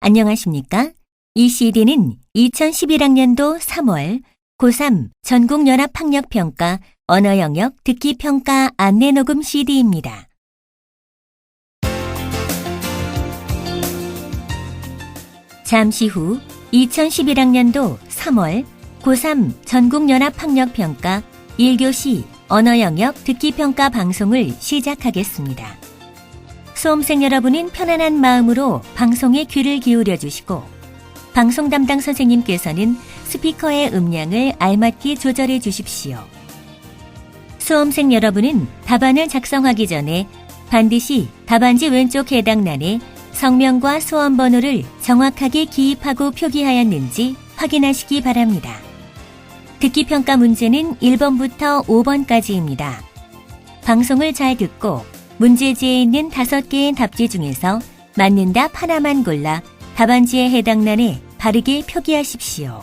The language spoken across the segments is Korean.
안녕하십니까? 이 CD는 2011학년도 3월 고3 전국연합학력평가 언어영역 듣기평가 안내녹음 CD입니다. 잠시 후 2011학년도 3월 고3 전국연합학력평가 1교시 언어영역 듣기평가 방송을 시작하겠습니다. 수험생 여러분은 편안한 마음으로 방송에 귀를 기울여 주시고 방송 담당 선생님께서는 스피커의 음량을 알맞게 조절해 주십시오. 수험생 여러분은 답안을 작성하기 전에 반드시 답안지 왼쪽 해당란에 성명과 수험 번호를 정확하게 기입하고 표기하였는지 확인하시기 바랍니다. 듣기평가 문제는 1번부터 5번까지입니다. 방송을 잘 듣고 문제지에 있는 5개의 답지 중에서 맞는 답 하나만 골라 답안지에 해당란에 바르게 표기하십시오.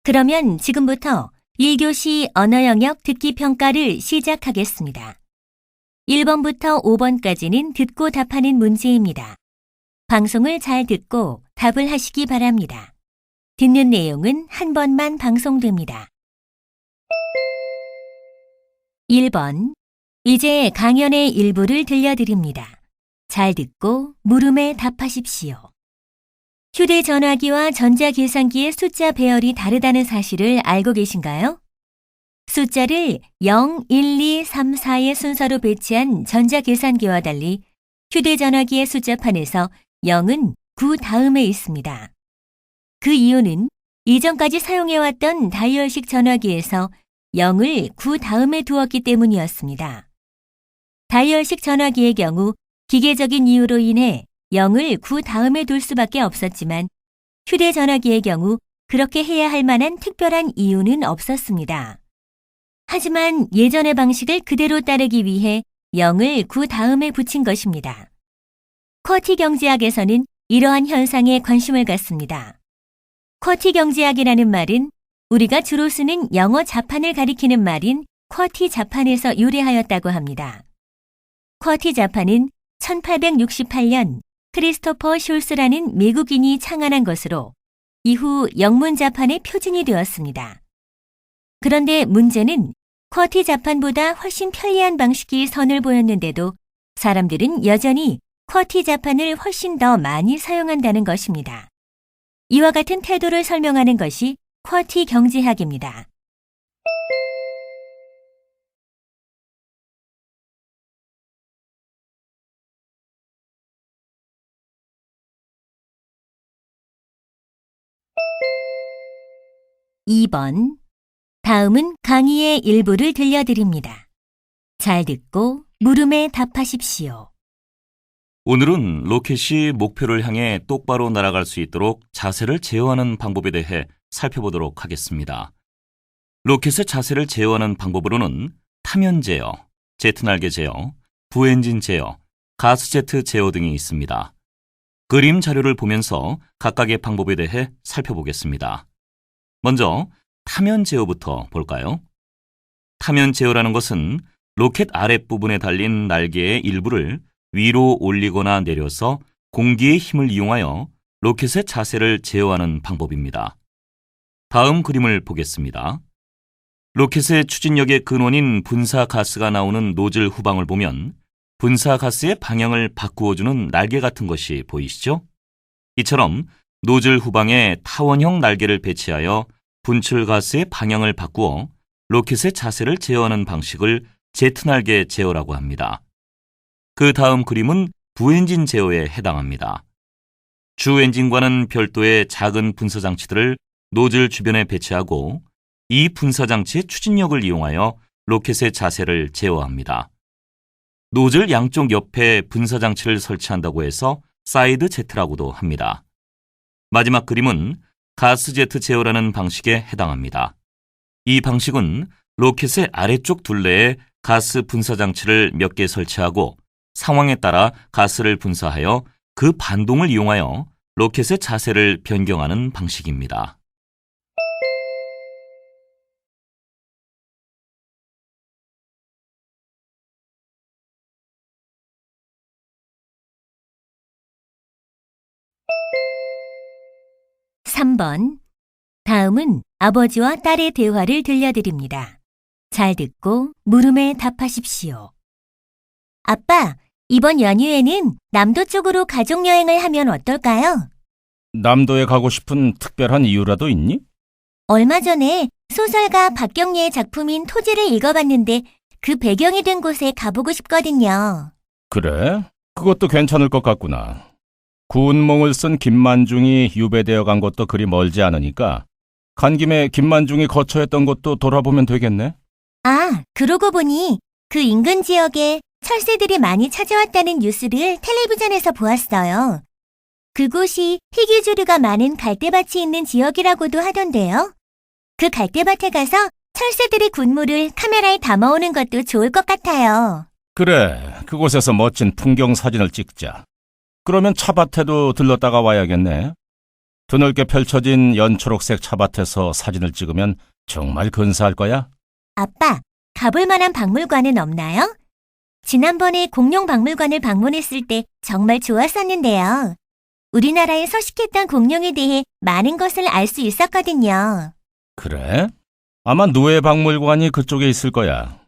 그러면 지금부터 1교시 언어영역 듣기평가를 시작하겠습니다. 1번부터 5번까지는 듣고 답하는 문제입니다. 방송을 잘 듣고 답을 하시기 바랍니다. 듣는 내용은 한 번만 방송됩니다. 1번. 이제 강연의 일부를 들려드립니다. 잘 듣고 물음에 답하십시오. 휴대전화기와 전자계산기의 숫자 배열이 다르다는 사실을 알고 계신가요? 숫자를 0, 1, 2, 3, 4의 순서로 배치한 전자계산기와 달리 휴대전화기의 숫자판에서 0은 9 다음에 있습니다. 그 이유는 이전까지 사용해왔던 다이얼식 전화기에서 0을 9 다음에 두었기 때문이었습니다. 다이얼식 전화기의 경우 기계적인 이유로 인해 0을 9 다음에 둘 수밖에 없었지만 휴대전화기의 경우 그렇게 해야 할 만한 특별한 이유는 없었습니다. 하지만 예전의 방식을 그대로 따르기 위해 0을 9 다음에 붙인 것입니다. 쿼티 경제학에서는 이러한 현상에 관심을 갖습니다. 쿼티 경제학이라는 말은 우리가 주로 쓰는 영어 자판을 가리키는 말인 쿼티 자판에서 유래하였다고 합니다. 쿼티 자판은 1868년 크리스토퍼 숄스라는 미국인이 창안한 것으로 이후 영문 자판의 표준이 되었습니다. 그런데 문제는 쿼티 자판보다 훨씬 편리한 방식이 선을 보였는데도 사람들은 여전히 쿼티 자판을 훨씬 더 많이 사용한다는 것입니다. 이와 같은 태도를 설명하는 것이 쿼티 경제학입니다. (2번) 다음은 강의의 일부를 들려드립니다. 잘 듣고 물음에 답하십시오. 오늘은 로켓이 목표를 향해 똑바로 날아갈 수 있도록 자세를 제어하는 방법에 대해 살펴보도록 하겠습니다. 로켓의 자세를 제어하는 방법으로는 타면 제어, 제트날개 제어, 부엔진 제어, 가스제트 제어 등이 있습니다. 그림 자료를 보면서 각각의 방법에 대해 살펴보겠습니다. 먼저 타면 제어부터 볼까요? 타면 제어라는 것은 로켓 아랫부분에 달린 날개의 일부를 위로 올리거나 내려서 공기의 힘을 이용하여 로켓의 자세를 제어하는 방법입니다. 다음 그림을 보겠습니다. 로켓의 추진력의 근원인 분사가스가 나오는 노즐 후방을 보면 분사가스의 방향을 바꾸어주는 날개 같은 것이 보이시죠? 이처럼 노즐 후방에 타원형 날개를 배치하여 분출가스의 방향을 바꾸어 로켓의 자세를 제어하는 방식을 제트날개 제어라고 합니다. 그 다음 그림은 부엔진 제어에 해당합니다. 주 엔진과는 별도의 작은 분사장치들을 노즐 주변에 배치하고 이 분사장치의 추진력을 이용하여 로켓의 자세를 제어합니다. 노즐 양쪽 옆에 분사장치를 설치한다고 해서 사이드 제트라고도 합니다. 마지막 그림은 가스제트 제어라는 방식에 해당합니다. 이 방식은 로켓의 아래쪽 둘레에 가스 분사장치를 몇 개 설치하고 상황에 따라 가스를 분사하여 그 반동을 이용하여 로켓의 자세를 변경하는 방식입니다. 3번. 다음은 아버지와 딸의 대화를 들려드립니다. 잘 듣고 물음에 답하십시오. 아빠, 이번 연휴에는 남도 쪽으로 가족여행을 하면 어떨까요? 남도에 가고 싶은 특별한 이유라도 있니? 얼마 전에 소설가 박경리의 작품인 토지를 읽어봤는데 그 배경이 된 곳에 가보고 싶거든요. 그래? 그것도 괜찮을 것 같구나. 구운몽을 쓴 김만중이 유배되어 간 것도 그리 멀지 않으니까 간 김에 김만중이 거처했던 곳도 돌아보면 되겠네? 아, 그러고 보니 그 인근 지역에 철새들이 많이 찾아왔다는 뉴스를 텔레비전에서 보았어요. 그곳이 희귀주류가 많은 갈대밭이 있는 지역이라고도 하던데요. 그 갈대밭에 가서 철새들의 군무를 카메라에 담아오는 것도 좋을 것 같아요. 그래, 그곳에서 멋진 풍경 사진을 찍자. 그러면 차밭에도 들렀다가 와야겠네. 드넓게 펼쳐진 연초록색 차밭에서 사진을 찍으면 정말 근사할 거야. 아빠, 가볼 만한 박물관은 없나요? 지난번에 공룡박물관을 방문했을 때 정말 좋았었는데요. 우리나라에 서식했던 공룡에 대해 많은 것을 알 수 있었거든요. 그래? 아마 누에박물관이 그쪽에 있을 거야.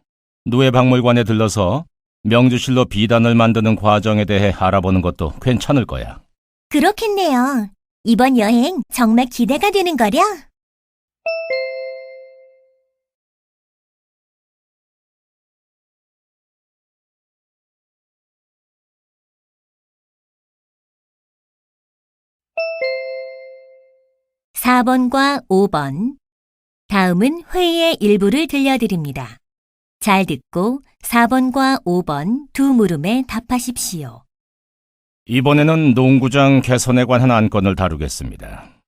누에박물관에 들러서 명주실로 비단을 만드는 과정에 대해 알아보는 것도 괜찮을 거야. 그렇겠네요. 이번 여행 정말 기대가 되는 거려? (4번과 5번) 다음은 회의의 일부를 들려드립니다. 잘 듣고 4번과 5번 두 물음에 답하십시오. 이번에는 농구장 개선에 관한 안건을 다루겠습니다.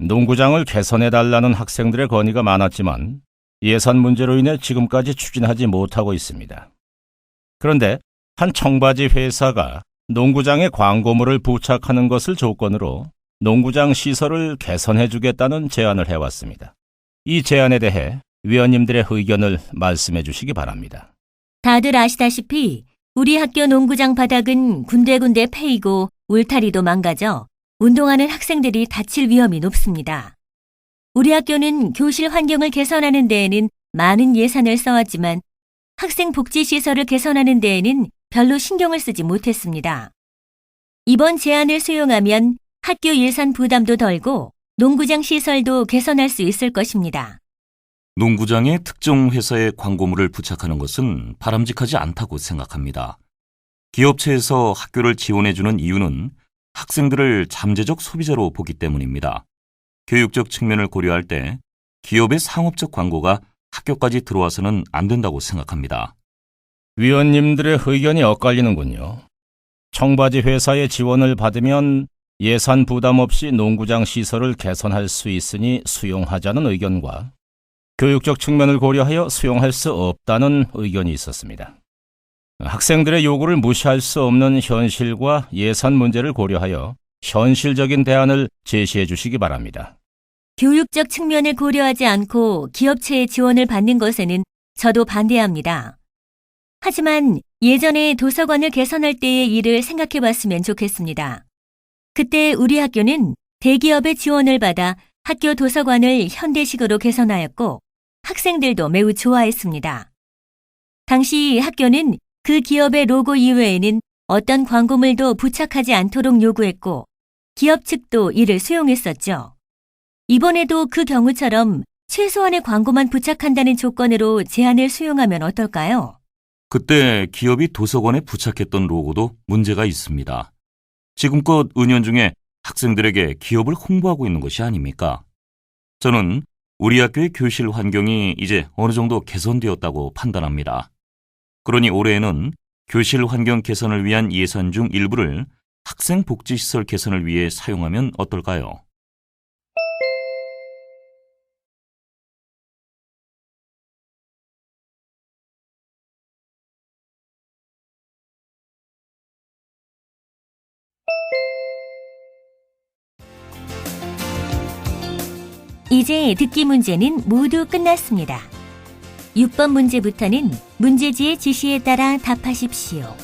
농구장을 개선해달라는 학생들의 건의가 많았지만 예산 문제로 인해 지금까지 추진하지 못하고 있습니다. 그런데 한 청바지 회사가 농구장에 광고물을 부착하는 것을 조건으로 농구장 시설을 개선해주겠다는 제안을 해왔습니다. 이 제안에 대해 위원님들의 의견을 말씀해 주시기 바랍니다. 다들 아시다시피 우리 학교 농구장 바닥은 군데군데 패이고 울타리도 망가져 운동하는 학생들이 다칠 위험이 높습니다. 우리 학교는 교실 환경을 개선하는 데에는 많은 예산을 써왔지만 학생 복지 시설을 개선하는 데에는 별로 신경을 쓰지 못했습니다. 이번 제안을 수용하면 학교 예산 부담도 덜고 농구장 시설도 개선할 수 있을 것입니다. 농구장에 특정 회사의 광고물을 부착하는 것은 바람직하지 않다고 생각합니다. 기업체에서 학교를 지원해주는 이유는 학생들을 잠재적 소비자로 보기 때문입니다. 교육적 측면을 고려할 때 기업의 상업적 광고가 학교까지 들어와서는 안 된다고 생각합니다. 위원님들의 의견이 엇갈리는군요. 청바지 회사의 지원을 받으면 예산 부담 없이 농구장 시설을 개선할 수 있으니 수용하자는 의견과 교육적 측면을 고려하여 수용할 수 없다는 의견이 있었습니다. 학생들의 요구를 무시할 수 없는 현실과 예산 문제를 고려하여 현실적인 대안을 제시해 주시기 바랍니다. 교육적 측면을 고려하지 않고 기업체의 지원을 받는 것에는 저도 반대합니다. 하지만 예전에 도서관을 개선할 때의 일을 생각해 봤으면 좋겠습니다. 그때 우리 학교는 대기업의 지원을 받아 학교 도서관을 현대식으로 개선하였고 학생들도 매우 좋아했습니다. 당시 학교는 그 기업의 로고 이외에는 어떤 광고물도 부착하지 않도록 요구했고 기업 측도 이를 수용했었죠. 이번에도 그 경우처럼 최소한의 광고만 부착한다는 조건으로 제안을 수용하면 어떨까요? 그때 기업이 도서관에 부착했던 로고도 문제가 있습니다. 지금껏 은연중에 학생들에게 기업을 홍보하고 있는 것이 아닙니까? 저는 우리 학교의 교실 환경이 이제 어느 정도 개선되었다고 판단합니다. 그러니 올해에는 교실 환경 개선을 위한 예산 중 일부를 학생 복지시설 개선을 위해 사용하면 어떨까요? 이제 듣기 문제는 모두 끝났습니다. 6번 문제부터는 문제지의 지시에 따라 답하십시오.